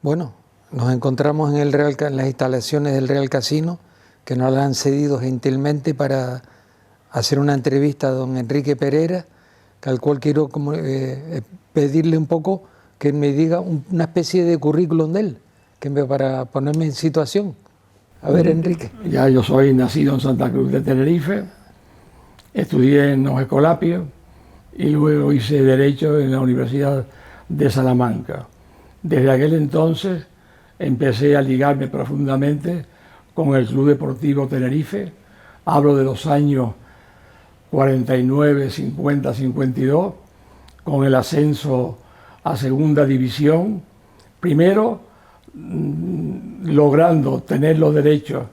Bueno, nos encontramos en en las instalaciones del Real Casino, que nos las han cedido gentilmente para hacer una entrevista a don Enrique Pereira, al cual quiero pedirle un poco que me diga una especie de currículum de él, para ponerme en situación. A ver, Enrique. Ya yo soy nacido en Santa Cruz de Tenerife, estudié en los Escolapios y luego hice Derecho en la Universidad de Salamanca. Desde aquel entonces empecé a ligarme profundamente con el Club Deportivo Tenerife. Hablo de los años 49, 50, 52, con el ascenso a Segunda División. Primero, logrando tener los derechos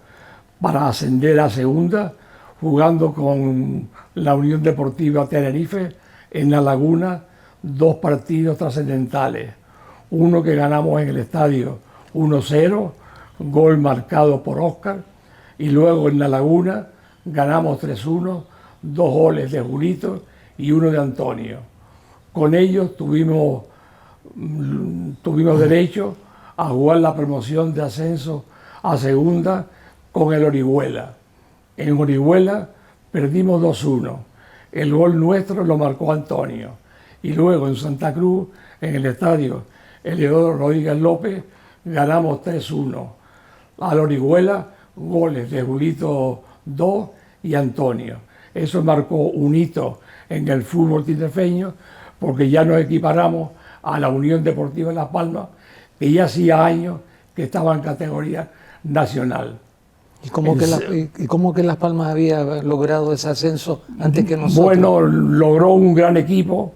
para ascender a Segunda, jugando con la Unión Deportiva Tenerife en La Laguna, 2 partidos trascendentales. Uno que ganamos en el estadio 1-0, gol marcado por Óscar, y luego en La Laguna ganamos 3-1, 2 goles de Julito y 1 de Antonio. Con ellos tuvimos derecho a jugar la promoción de ascenso a Segunda con el Orihuela. En Orihuela perdimos 2-1. El gol nuestro lo marcó Antonio. Y luego en Santa Cruz, en el estadio Eleodoro Rodríguez López, ganamos 3-1. Al Orihuela, goles de Julito 2 y Antonio. Eso marcó un hito en el fútbol tinerfeño, porque ya nos equiparamos a la Unión Deportiva de Las Palmas, que ya hacía años que estaba en categoría nacional. ¿Y cómo que Las Palmas había logrado ese ascenso antes que nosotros? Bueno, logró un gran equipo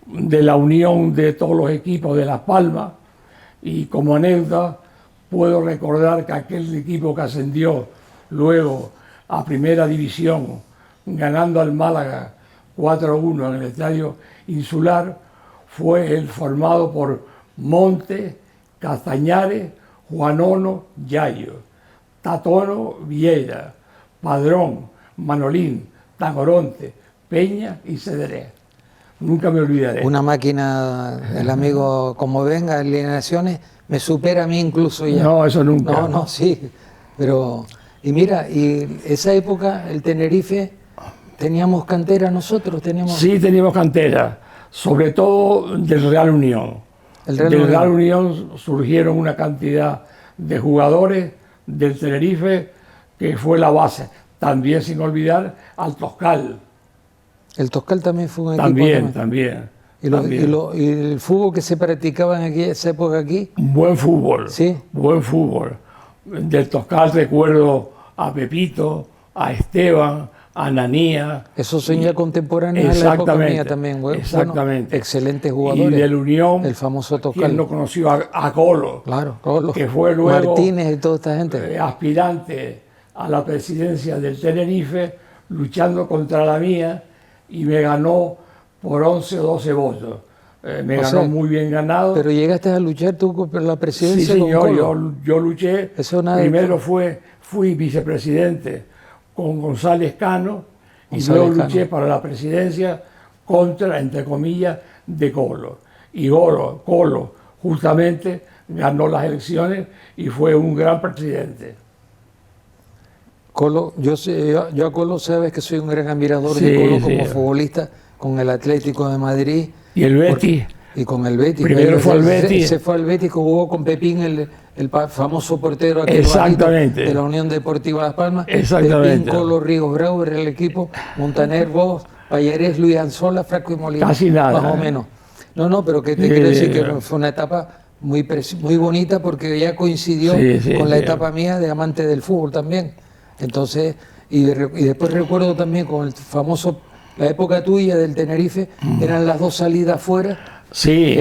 de la unión de todos los equipos de Las Palmas, y como anécdota puedo recordar que aquel equipo que ascendió luego a Primera División, ganando al Málaga 4-1 en el Estadio Insular, fue el formado por Monte, Castañares, Juanono, Yayo, Tatono, Vieira, Padrón, Manolín, Tagoronte, Peña y Cedré. Nunca me olvidaré. Una máquina, el amigo, como venga, alineaciones, me supera a mí incluso ya. No, eso nunca. No, sí, pero... Y mira, y esa época, el Tenerife, ¿teníamos cantera nosotros? Sí, teníamos cantera, sobre todo del Real Unión. Del Real Unión surgieron una cantidad de jugadores del Tenerife que fue la base. También sin olvidar al Toscal. El Toscal también fue un equipo. También. ¿Y el fútbol que se practicaba en esa época aquí? Buen fútbol. Sí. Buen fútbol. Del Toscal recuerdo a Pepito, a Esteban, a Ananías. Esos son ya contemporáneos de la época mía también, güey. Exactamente. Bueno, excelentes jugadores. Y del Unión, el famoso Toscal. ¿Quién no conoció a Colo? Claro, Colo. Que fue luego Martínez y toda esta gente. Aspirante a la presidencia del Tenerife, luchando contra la mía, y me ganó por 11 o 12 votos. Me ganó muy bien ganado. Pero llegaste a luchar tú por la presidencia. Sí, señor, yo luché. Primero fui vicepresidente con González Cano, y luego luché para la presidencia contra, entre comillas, de Colo. Y Colo justamente ganó las elecciones y fue un gran presidente. Colo, yo a Colo sabes que soy un gran admirador de Colo como futbolista, con el Atlético de Madrid. Y el Betis. Y con el Betis. Primero fue el Betis. Se fue al Betis, que jugó con Pepín, el famoso portero de la Unión Deportiva Las Palmas. Exactamente. Pepín, Colo, Ríos Bravo era el equipo, Montaner, vos, Pallarés, Luis Anzola, Franco y Molina. Casi nada. Más o menos. No, pero que te quiero decir que fue una etapa muy bonita, porque ya coincidió con la etapa mía de amante del fútbol también. Entonces, y después recuerdo también con el famoso, la época tuya del Tenerife, eran las 2 salidas fuera. Sí.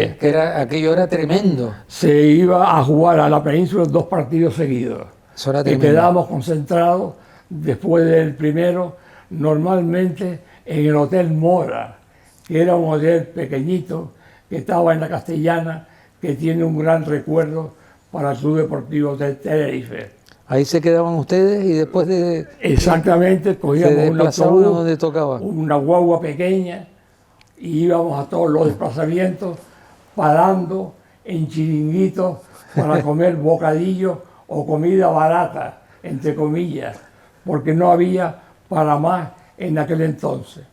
Aquello era tremendo. Se iba a jugar a la península 2 partidos seguidos. Eso era y tremendo. quedábamos concentrados después del primero, normalmente en el Hotel Mora, que era un hotel pequeñito que estaba en la Castellana, que tiene un gran recuerdo para el Club Deportivo de Tenerife. Ahí se quedaban ustedes y después de... Exactamente, cogíamos un autobús, donde tocaba. Una guagua pequeña, y íbamos a todos los desplazamientos, parando en chiringuitos para comer bocadillos o comida barata, entre comillas, porque no había para más en aquel entonces.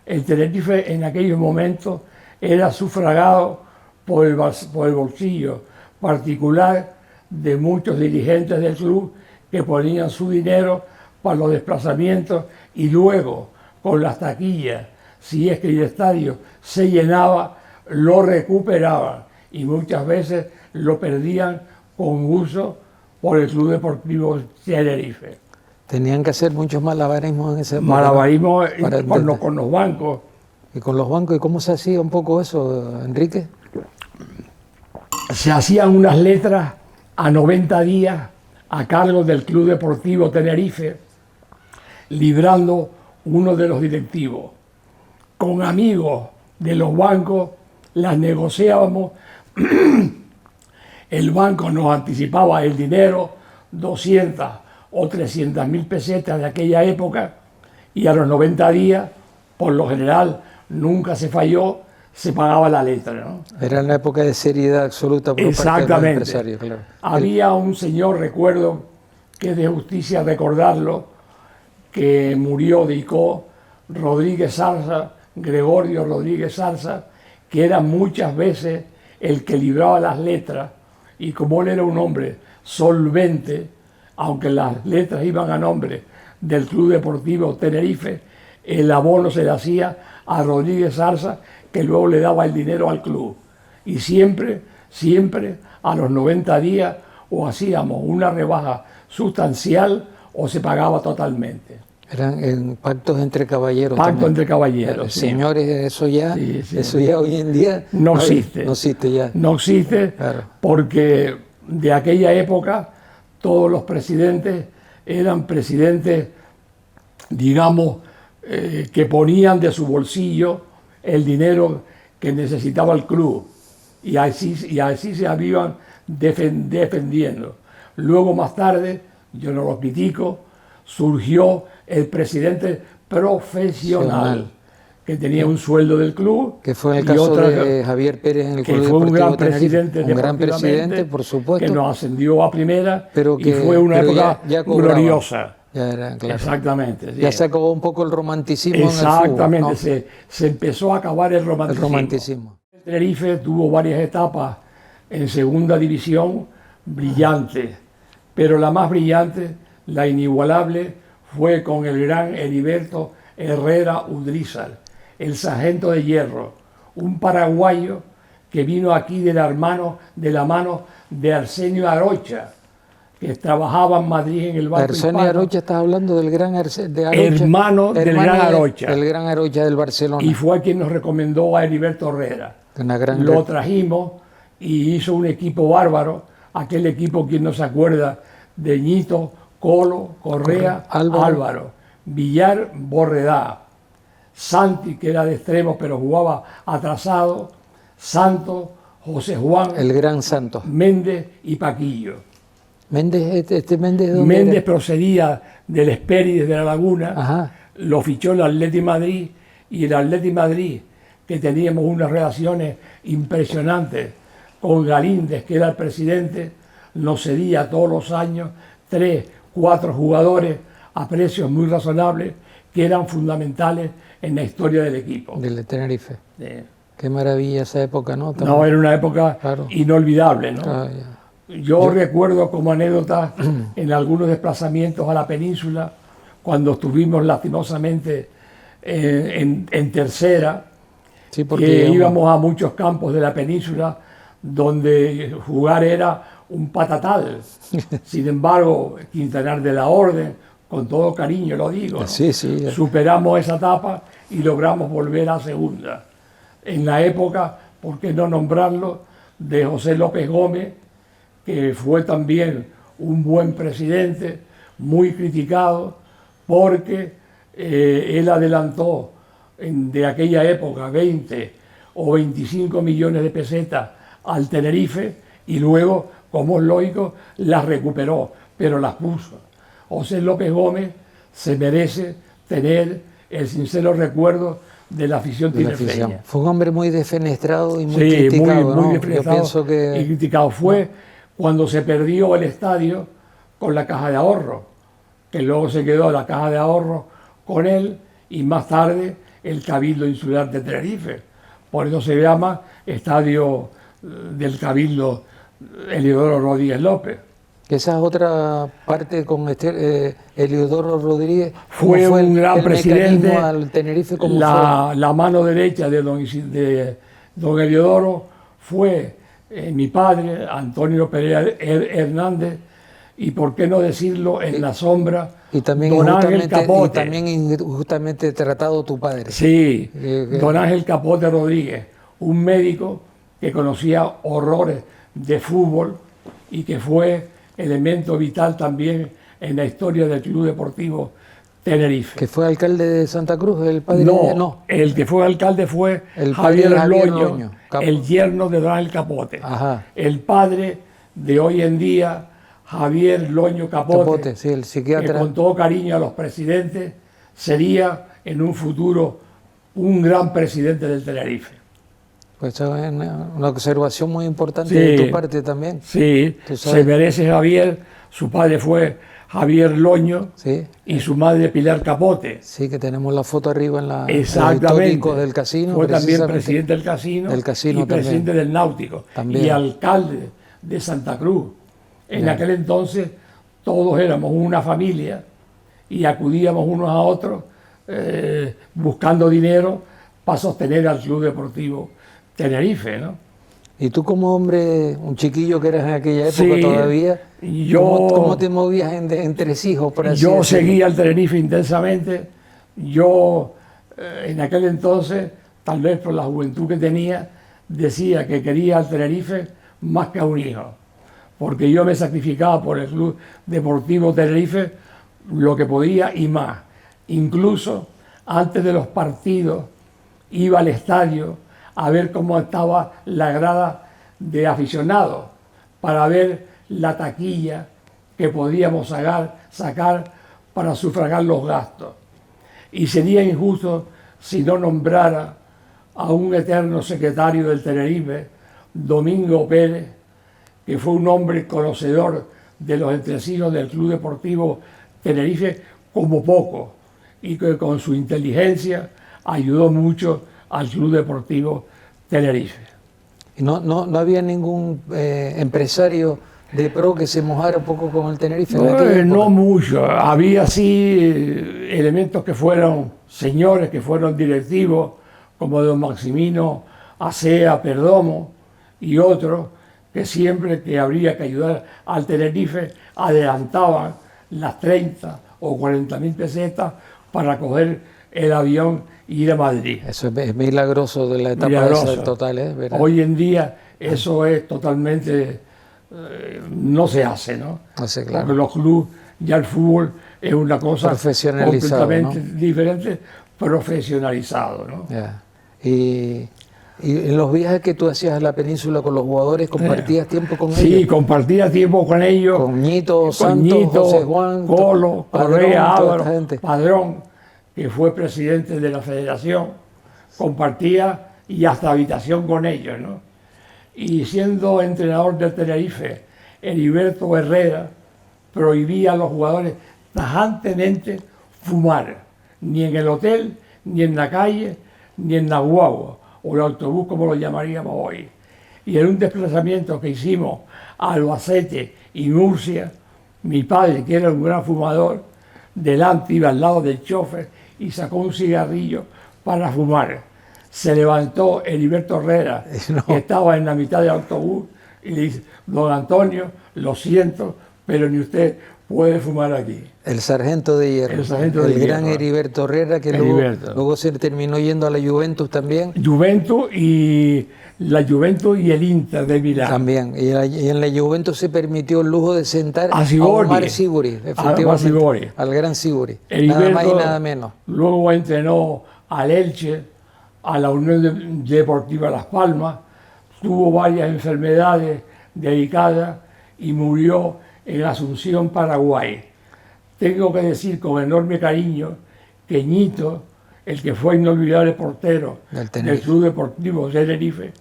El Tenerife en aquellos momentos era sufragado por el bolsillo particular de muchos dirigentes del club que ponían su dinero para los desplazamientos y luego con las taquillas, si es que el estadio se llenaba, lo recuperaban y muchas veces lo perdían con uso por el Club Deportivo Tenerife. Tenían que hacer muchos malabarismos en ese momento. Malabarismo con los bancos. ¿Y con los bancos? ¿Y cómo se hacía un poco eso, Enrique? Se hacían unas letras a 90 días a cargo del Club Deportivo Tenerife, librando uno de los directivos. Con amigos de los bancos las negociábamos. El banco nos anticipaba el dinero, 200 o 300.000 pesetas de aquella época, y a los 90 días, por lo general, nunca se falló, se pagaba la letra, ¿no? Era una época de seriedad absoluta por parte de los empresarios, claro. Había un señor, recuerdo, que es de justicia recordarlo, que murió de ICO, Rodríguez Zarza, Gregorio Rodríguez Zarza, que era muchas veces el que libraba las letras, y como él era un hombre solvente, aunque las letras iban a nombre del Club Deportivo Tenerife, el abono se le hacía a Rodríguez Zarza, que luego le daba el dinero al club. Y siempre a los 90 días o hacíamos una rebaja sustancial o se pagaba totalmente. Eran pactos entre caballeros. Pactos entre caballeros. Sí. Señores, eso ya hoy en día no existe. No existe ya. No existe, claro. Porque de aquella época todos los presidentes eran presidentes, digamos, que ponían de su bolsillo el dinero que necesitaba el club y así se iban defendiendo. Luego más tarde, yo no lo critico, surgió el presidente profesional que tenía un sueldo del club. Que fue el caso de Javier Pérez en el Club Deportivo Tenerife. Un gran presidente, por supuesto. Que nos ascendió a primera, pero que, y fue una época ya gloriosa. Ya era, claro. Exactamente. Sí. Ya se acabó un poco el romanticismo. Exactamente, en el fútbol, ¿no? se empezó a acabar el romanticismo. El Tenerife tuvo varias etapas en segunda división brillantes, pero la más brillante, la inigualable, fue con el gran Heriberto Herrera Udrízar, el sargento de hierro, un paraguayo que vino aquí de la mano de Arsenio Arocha, que trabajaba en Madrid en el Banco Arsenio Arocha, estás hablando del gran Arocha. Hermano del gran Arocha. El gran Arocha del Barcelona. Y fue quien nos recomendó a Heriberto Herrera. Lo trajimos y hizo un equipo bárbaro, aquel equipo, quien no se acuerda, de Ñito, Colo, Correa, Álvaro, Villar, Borredá, Santi, que era de extremos pero jugaba atrasado, Santos, José Juan, el gran Santos, Méndez y Paquillo. Méndez, Méndez, ¿de dónde Méndez era? Procedía del Esperi de La Laguna. Ajá. Lo fichó el Atleti Madrid, y el Atleti Madrid, que teníamos unas relaciones impresionantes con Galíndez, que era el presidente, nos cedía todos los años 3, 4 jugadores a precios muy razonables que eran fundamentales en la historia del equipo. Del Tenerife. Sí. Qué maravilla esa época, ¿no? También. No, era una época inolvidable, ¿no? Yo recuerdo como anécdota en algunos desplazamientos a la península, cuando estuvimos lastimosamente en tercera, sí, porque íbamos a muchos campos de la península donde jugar era un patatal. Sin embargo, Quintanar de la Orden, con todo cariño lo digo, ¿no? Superamos esa etapa y logramos volver a segunda. En la época, ¿por qué no nombrarlo?, de José López Gómez, que fue también un buen presidente, muy criticado, porque él adelantó de aquella época 20 o 25 millones de pesetas al Tenerife y luego, como es lógico, las recuperó, pero las puso. José López Gómez se merece tener el sincero recuerdo de la afición tinerfeña. Fue un hombre muy defenestrado y muy criticado. Muy defenestrado y criticado. Fue cuando se perdió el estadio con la caja de ahorro, que luego se quedó la caja de ahorro con él y más tarde el Cabildo Insular de Tenerife. Por eso se llama Estadio del Cabildo Eliodoro Rodríguez López. Que esa es otra parte con Eliodoro Rodríguez. Fue un gran presidente. Al Tenerife, ¿cómo la mano derecha de don Eliodoro fue mi padre, Antonio Pereira Hernández, y por qué no decirlo, en la sombra, y también don Ángel Capote. Y también injustamente tratado tu padre. Sí, don Ángel Capote Rodríguez, un médico que conocía horrores de fútbol y que fue elemento vital también en la historia del Club Deportivo Tenerife. ¿Que fue alcalde de Santa Cruz, el padre? No, el que fue alcalde fue el Javier Loño, el yerno de don Ángel Capote. Ajá. El padre de hoy en día, Javier Loño Capote, sí, el psiquiatra, que con todo cariño a los presidentes, sería en un futuro un gran presidente del Tenerife. Pues eso es una observación muy importante de tu parte también. Sí, se merece Javier. Su padre fue Javier Loño, sí, y su madre Pilar Capote. Sí, que tenemos la foto arriba en los históricos del casino. Fue también presidente del casino, y también, presidente del Náutico, también, y alcalde de Santa Cruz. En aquel entonces todos éramos una familia y acudíamos unos a otros buscando dinero para sostener al Club Deportivo Tenerife, ¿no? Y tú como hombre, un chiquillo que eras en aquella época, sí, todavía, ¿cómo te movías entre hijos? Yo seguía al Tenerife intensamente. Yo en aquel entonces, tal vez por la juventud que tenía, decía que quería al Tenerife más que a un hijo, porque yo me sacrificaba por el Club Deportivo Tenerife lo que podía y más. Incluso antes de los partidos iba al estadio a ver cómo estaba la grada de aficionados, para ver la taquilla que podíamos sacar para sufragar los gastos. Y sería injusto si no nombrara a un eterno secretario del Tenerife, Domingo Pérez, que fue un hombre conocedor de los entresinos del Club Deportivo Tenerife como poco, y que con su inteligencia ayudó mucho al Club Deportivo Tenerife. ¿Y no había ningún empresario de pro que se mojara un poco con el Tenerife? No mucho. Había sí elementos que fueron señores, que fueron directivos, como don Maximino Acea Perdomo y otros, que siempre que habría que ayudar al Tenerife adelantaban las 30 o 40.000 pesetas para coger el avión e ir a Madrid. Eso es milagroso de la etapa esa total, ¿verdad? Hoy en día eso es totalmente, no se hace, ¿no? No sé, claro. Porque los clubes, ya el fútbol es una cosa completamente diferente, profesionalizado, ¿no? Yeah. Y en los viajes que tú hacías a la península con los jugadores, ¿compartías tiempo con ellos? Sí, compartía tiempo con ellos. Con Ñito, Santos, José Juan, Colo, Correa, Álvaro, gente. Padrón, que fue presidente de la federación, compartía y hasta habitación con ellos, ¿no? Y siendo entrenador del Tenerife, Heriberto Herrera prohibía a los jugadores tajantemente fumar, ni en el hotel, ni en la calle, ni en la guagua, o el autobús como lo llamaríamos hoy. Y en un desplazamiento que hicimos a Albacete y Murcia, mi padre, que era un gran fumador, delante iba al lado del chofer y sacó un cigarrillo para fumar. Se levantó Heriberto Herrera, que estaba en la mitad del autobús, y le dice: don Antonio, lo siento, pero ni usted puede fumar aquí. El sargento de hierro. El gran Heriberto Herrera, que luego se terminó yendo a la Juventus también. Juventus y el Inter de Milán. También. Y en la Juventus se permitió el lujo de sentar a Omar Siburi, efectivamente, al gran Siburi. Nada más y nada menos. Luego entrenó al Elche, a la Unión Deportiva Las Palmas, tuvo varias enfermedades delicadas y murió en Asunción, Paraguay. Tengo que decir con enorme cariño que Ñito, el que fue inolvidable portero del Club Deportivo Tenerife,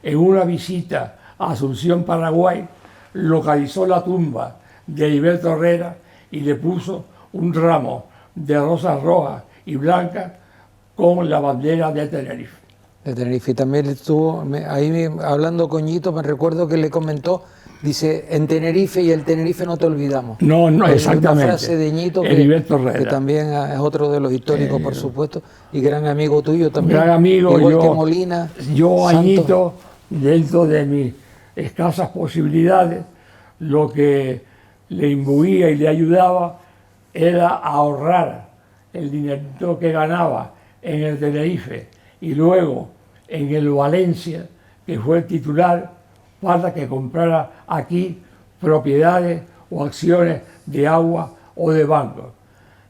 en una visita a Asunción, Paraguay, localizó la tumba de Heriberto Herrera y le puso un ramo de rosas rojas y blancas con la bandera de Tenerife. De Tenerife. Y también estuvo, ahí hablando con Ñito, me recuerdo que le comentó, dice, en Tenerife y el Tenerife no te olvidamos. No, exactamente. Una frase de Ñito que también es otro de los históricos, por supuesto, y gran amigo tuyo también. Gran amigo, igual que Molina. Yo a Ñito, dentro de mis escasas posibilidades, lo que le imbuía y le ayudaba era ahorrar el dinero que ganaba en el Tenerife y luego en el Valencia, que fue el titular, para que comprara aquí propiedades o acciones de agua o de bancos.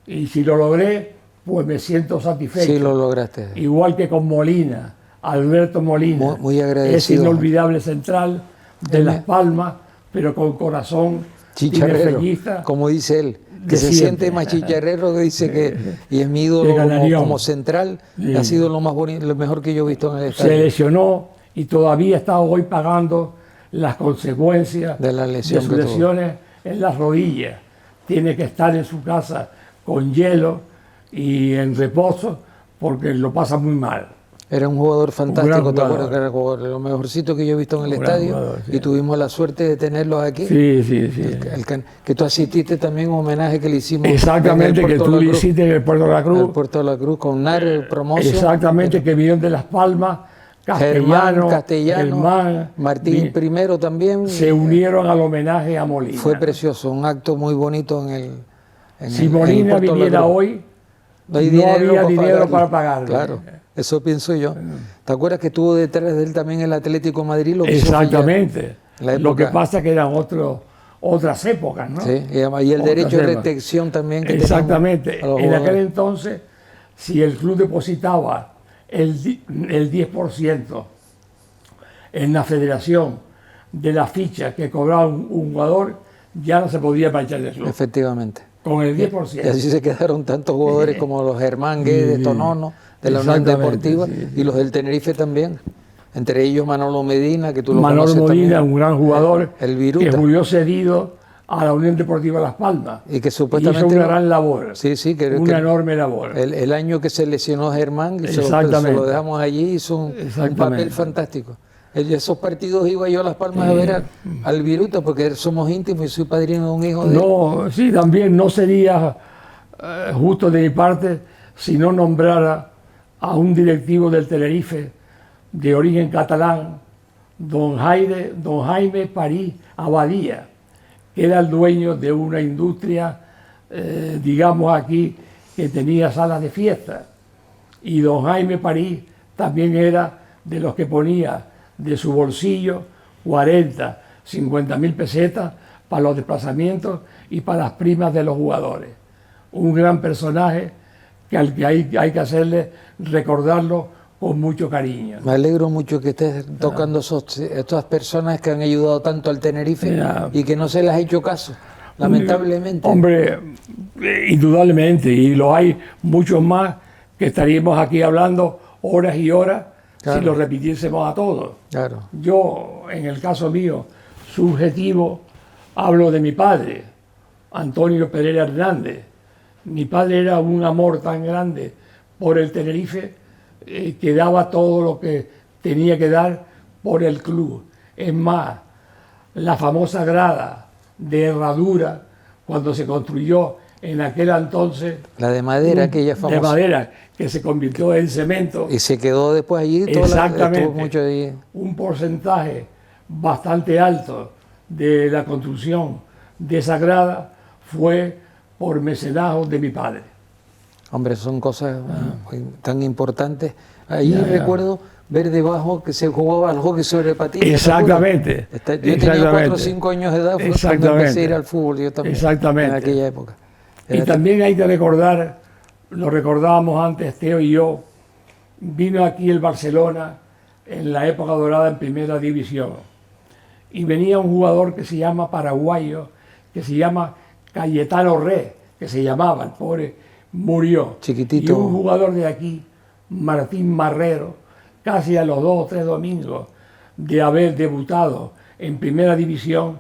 Y si lo logré, pues me siento satisfecho. Sí, lo lograste. Igual que con Molina, Alberto Molina, muy agradecido. Es inolvidable central de Las Palmas, pero con corazón chicharrero, como dice él, que se siente más chicharrero, que dice que, y es mi ídolo como central, ha sido lo más bonito, lo mejor que yo he visto en el estadio. Se lesionó y todavía está hoy pagando las consecuencias de sus lesiones en las rodillas. Tiene que estar en su casa con hielo y en reposo porque lo pasa muy mal. Era un jugador fantástico, te acuerdas que era lo mejorcito que yo he visto en el estadio, jugador, sí. Y tuvimos la suerte de tenerlos aquí. Sí. Que tú asististe también un homenaje que le hicimos. Exactamente, que tú le hiciste en el Puerto de la Cruz. El Puerto de la Cruz con NAR Promotion. Exactamente, que vinieron de Las Palmas, Castellano, Germán, Martín I también. Se unieron al homenaje a Molina. Fue precioso, un acto muy bonito si Molina viniera hoy, no había dinero para pagarlo. Claro. Eso pienso yo. ¿Te acuerdas que estuvo detrás de él también el Atlético de Madrid? Exactamente. Lo que pasa es que eran otras épocas, ¿no? Sí, y el derecho de retención también. Que exactamente. En aquel entonces, si el club depositaba el 10% en la federación de la ficha que cobraba un jugador, ya no se podía marchar del club. Efectivamente. Con el 10%. Y así se quedaron tantos jugadores como los Germán Guedes, Tonono, de la Unión Deportiva, y los del Tenerife también. Entre ellos Manolo Medina, que tú lo conoces también. Manolo Medina, un gran jugador, el Viruta, que murió cedido a la Unión Deportiva Las Palmas. Y que supuestamente hizo una gran labor. Sí, una enorme labor. El año que se lesionó Germán, se lo dejamos allí, hizo un papel fantástico. En esos partidos iba yo a Las Palmas a ver al Viruta, porque somos íntimos y soy padrino de un hijo de él. Sí, también no sería justo de mi parte si no nombrara a un directivo del Tenerife de origen catalán, don Jaime París Abadía, que era el dueño de una industria, digamos aquí, que tenía salas de fiesta. Y don Jaime París también era de los que ponía de su bolsillo 40, 50.000 pesetas para los desplazamientos y para las primas de los jugadores. Un gran personaje al que hay que hacerle recordarlo con mucho cariño. Me alegro mucho que estés tocando estas personas que han ayudado tanto al Tenerife y que no se les ha hecho caso, lamentablemente. Hombre, indudablemente, y lo hay muchos más que estaríamos aquí hablando horas y horas si lo repitiésemos a todos. Claro. Yo, en el caso mío, subjetivo, hablo de mi padre, Antonio Pereira Hernández. Mi padre era un amor tan grande por el Tenerife que daba todo lo que tenía que dar por el club. Es más, la famosa grada de herradura, cuando se construyó en aquel entonces... La de madera, aquella famosa. De madera, que se convirtió en cemento. Y se quedó después allí. Exactamente. Un porcentaje bastante alto de la construcción de esa grada fue por mecenazgo de mi padre. Hombre, son cosas tan importantes. Allí recuerdo ver debajo que se jugaba al hockey sobre patines. Exactamente. Yo tenía 4 o 5 años de edad cuando empecé a ir al fútbol, yo también. Exactamente. En aquella época. Y también hay que recordar, lo recordábamos antes Teo y yo, vino aquí el Barcelona en la época dorada en primera división. Y venía un jugador que se llama paraguayo, que se llama Cayetano Re, que se llamaba, el pobre murió. Chiquitito. Y un jugador de aquí, Martín Marrero, casi a los 2 o 3 domingos de haber debutado en primera división,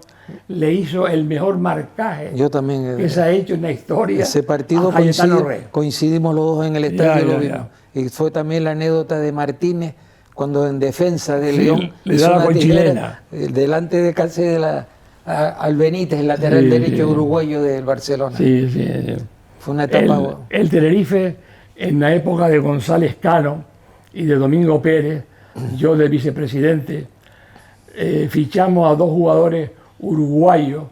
le hizo el mejor marcaje Yo también. que se ha hecho en la historia. Ese partido a Cayetano Rey. coincidimos los dos en el estadio. Ya, lo vimos. Y fue también la anécdota de Martínez, cuando en defensa de León le hizo da la una conchilena. tijera, delante de casi al Benítez, el lateral derecho uruguayo del Barcelona. Sí, sí. Fue una etapa. El Tenerife, en la época de González Cano y de Domingo Pérez, yo de vicepresidente, fichamos a dos jugadores uruguayos,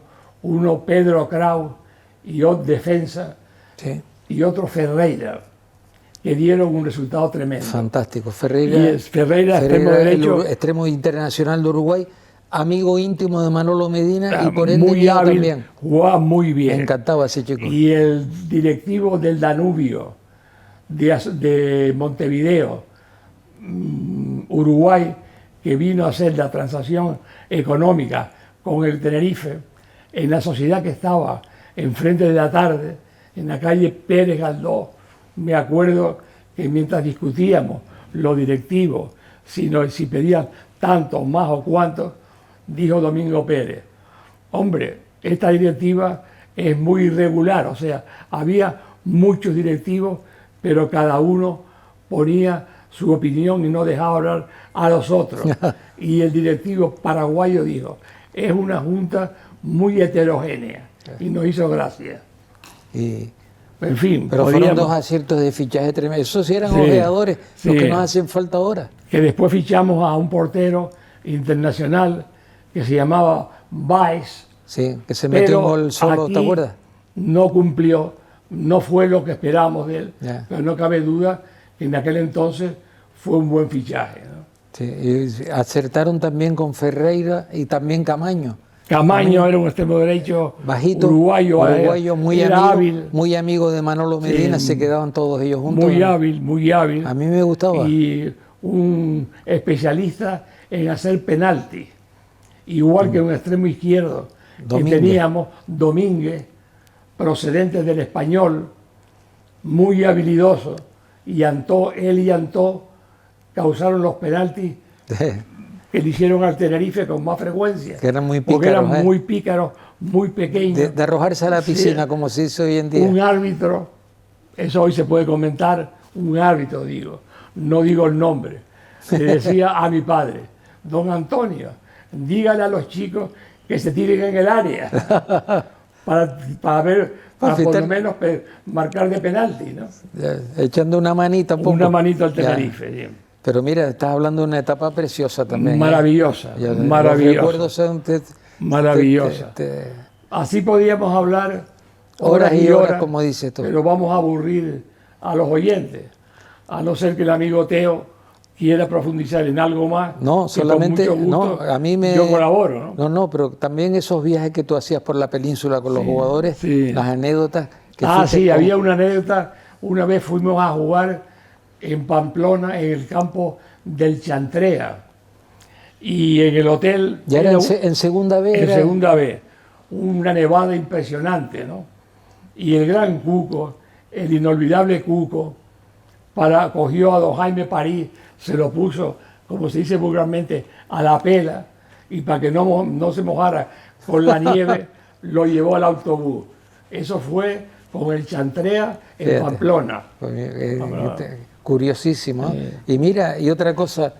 uno Pedro Kraus y otro defensa, Sí. y otro Ferreira, que dieron un resultado tremendo. Fantástico. Y Ferreira, extremo derecho, extremo internacional de Uruguay, amigo íntimo de Manolo Medina y por ende muy mío hábil, también. jugaba muy Me bien. encantaba ese chico. Y el directivo del Danubio, de Montevideo, Uruguay, que vino a hacer la transacción económica con el Tenerife, en la sociedad que estaba enfrente de la tarde, en la calle Pérez Galdós. Me acuerdo que mientras discutíamos los directivos, si pedían tantos más o cuántos, dijo Domingo Pérez: hombre, esta directiva es muy irregular, o sea, había muchos directivos, pero cada uno ponía su opinión y no dejaba hablar a los otros. Y el directivo paraguayo dijo: es una junta muy heterogénea, y nos hizo gracia. Y, En fin, pero fueron dos aciertos de fichaje tremendos. Esos sí eran ojeadores, los que nos hacen falta ahora. Que después fichamos a un portero internacional que se llamaba Baez. Sí, que se metió un gol solo, aquí ¿te acuerdas? No cumplió, no fue lo que esperábamos de él, Ya. pero no cabe duda que en aquel entonces fue un buen fichaje, ¿no? Sí, y acertaron también con Ferreira y también Camaño. Camaño era un extremo derecho Bajito, uruguayo muy hábil, muy amigo de Manolo Medina, se quedaban todos ellos juntos. muy hábil, muy hábil. A mí me gustaba. Y un especialista en hacer penalti, igual que un extremo izquierdo Domínguez. que teníamos, Domínguez, procedente del Español, muy habilidoso, y él y Antó causaron los penaltis que le hicieron al Tenerife con más frecuencia. Que eran muy porque pícaros. eran muy pícaros, muy pequeños. De arrojarse a la piscina, Sí. como se dice hoy en día. Un árbitro, eso hoy se puede comentar, un árbitro digo, no digo el nombre, le decía a mi padre: don Antonio, dígale a los chicos que se tiren en el área para ver, para por lo menos marcar de penalti, ¿no? Echando una manita un poco. Una manito al Tenerife. Sí. Pero mira, estás hablando de una etapa preciosa también. Maravillosa, Los maravillosa. recuerdos son Maravillosa. Así podíamos hablar horas y horas, como dices tú. pero vamos a aburrir a los oyentes, a no ser que el amigo Teo quiera profundizar en algo más. No, que solamente, con mucho gusto no, a mí me... yo colaboro, ¿no? No, pero también esos viajes que tú hacías por la península con los jugadores, sí. las anécdotas que Sí, había una anécdota. Una vez fuimos a jugar en Pamplona, en el campo del Chantrea, y en el hotel... Ya era en segunda vez. En segunda vez. Una nevada impresionante, ¿no? Y el gran Cuco, el inolvidable Cuco, cogió a don Jaime París, se lo puso, como se dice vulgarmente, a la pela, y para que no se mojara con la nieve, lo llevó al autobús. Eso fue con el Chantrea en Pamplona. Curiosísimo. Y mira, y otra cosa,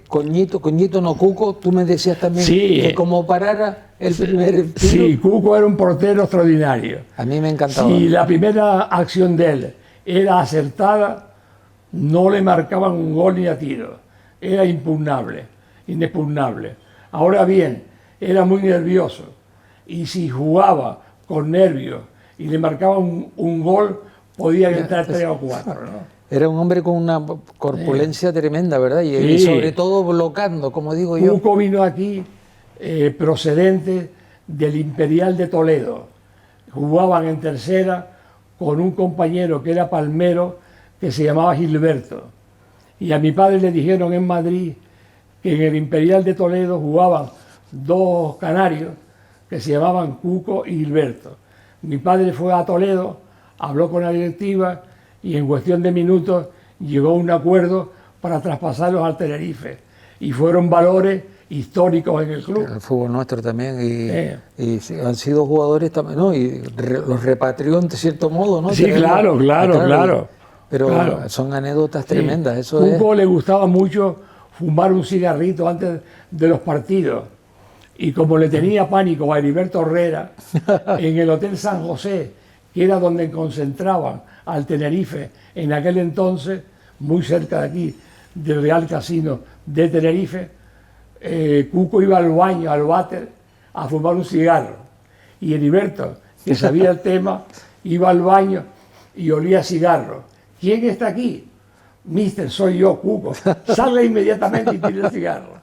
Coñito no Cuco, tú me decías también que como parara el primer tiro. Sí, Cuco era un portero extraordinario. A mí me encantaba. Si la primera acción de él era acertada, no le marcaban un gol ni a tiro. Era inexpugnable. Ahora bien, era muy nervioso. Y si jugaba con nervios y le marcaban un gol, podían entrar 3 o 4, ¿no? Era un hombre con una corpulencia tremenda, ¿verdad? Y sobre todo bloqueando, como digo yo. Cuco vino aquí procedente del Imperial de Toledo. Jugaban en tercera con un compañero que era palmero, que se llamaba Gilberto. Y a mi padre le dijeron en Madrid que en el Imperial de Toledo jugaban 2 canarios que se llamaban Cuco y Gilberto. Mi padre fue a Toledo, habló con la directiva y en cuestión de minutos llegó a un acuerdo para traspasarlos al Tenerife. Y fueron valores históricos en el club. El fútbol nuestro también, y sí, han sido jugadores también, ¿no? Y los repatrió en cierto modo, ¿no? Sí, claro. Pero claro. son anécdotas tremendas, Sí. eso es. Cuco le gustaba mucho fumar un cigarrito antes de los partidos. Y como le tenía pánico a Heriberto Herrera, en el Hotel San José, que era donde concentraban al Tenerife en aquel entonces, muy cerca de aquí, del Real Casino de Tenerife, Cuco iba al baño, al váter, a fumar un cigarro. Y Heriberto, que sabía el tema, iba al baño y olía cigarro. ¿Quién está aquí? Mister, soy yo, Cuco. Salga inmediatamente y tire el cigarro.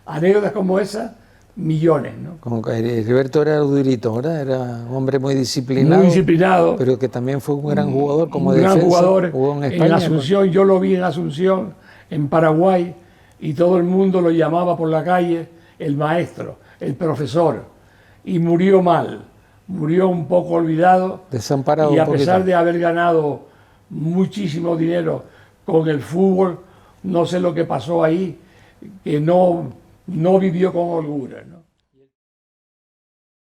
Anécdotas como esa, millones, ¿no? Como que Heriberto era durito, ¿verdad? Era un hombre muy disciplinado. Muy disciplinado. Pero que también fue un gran jugador como Un defensa. gran jugador. Jugó en España, En Asunción, yo lo vi en Asunción, en Paraguay, y todo el mundo lo llamaba por la calle el maestro, el profesor. Y murió mal, murió un poco olvidado. Desamparado Y a un poquito. pesar de haber ganado muchísimo dinero con el fútbol, no sé lo que pasó ahí, que no vivió con holgura, ¿no?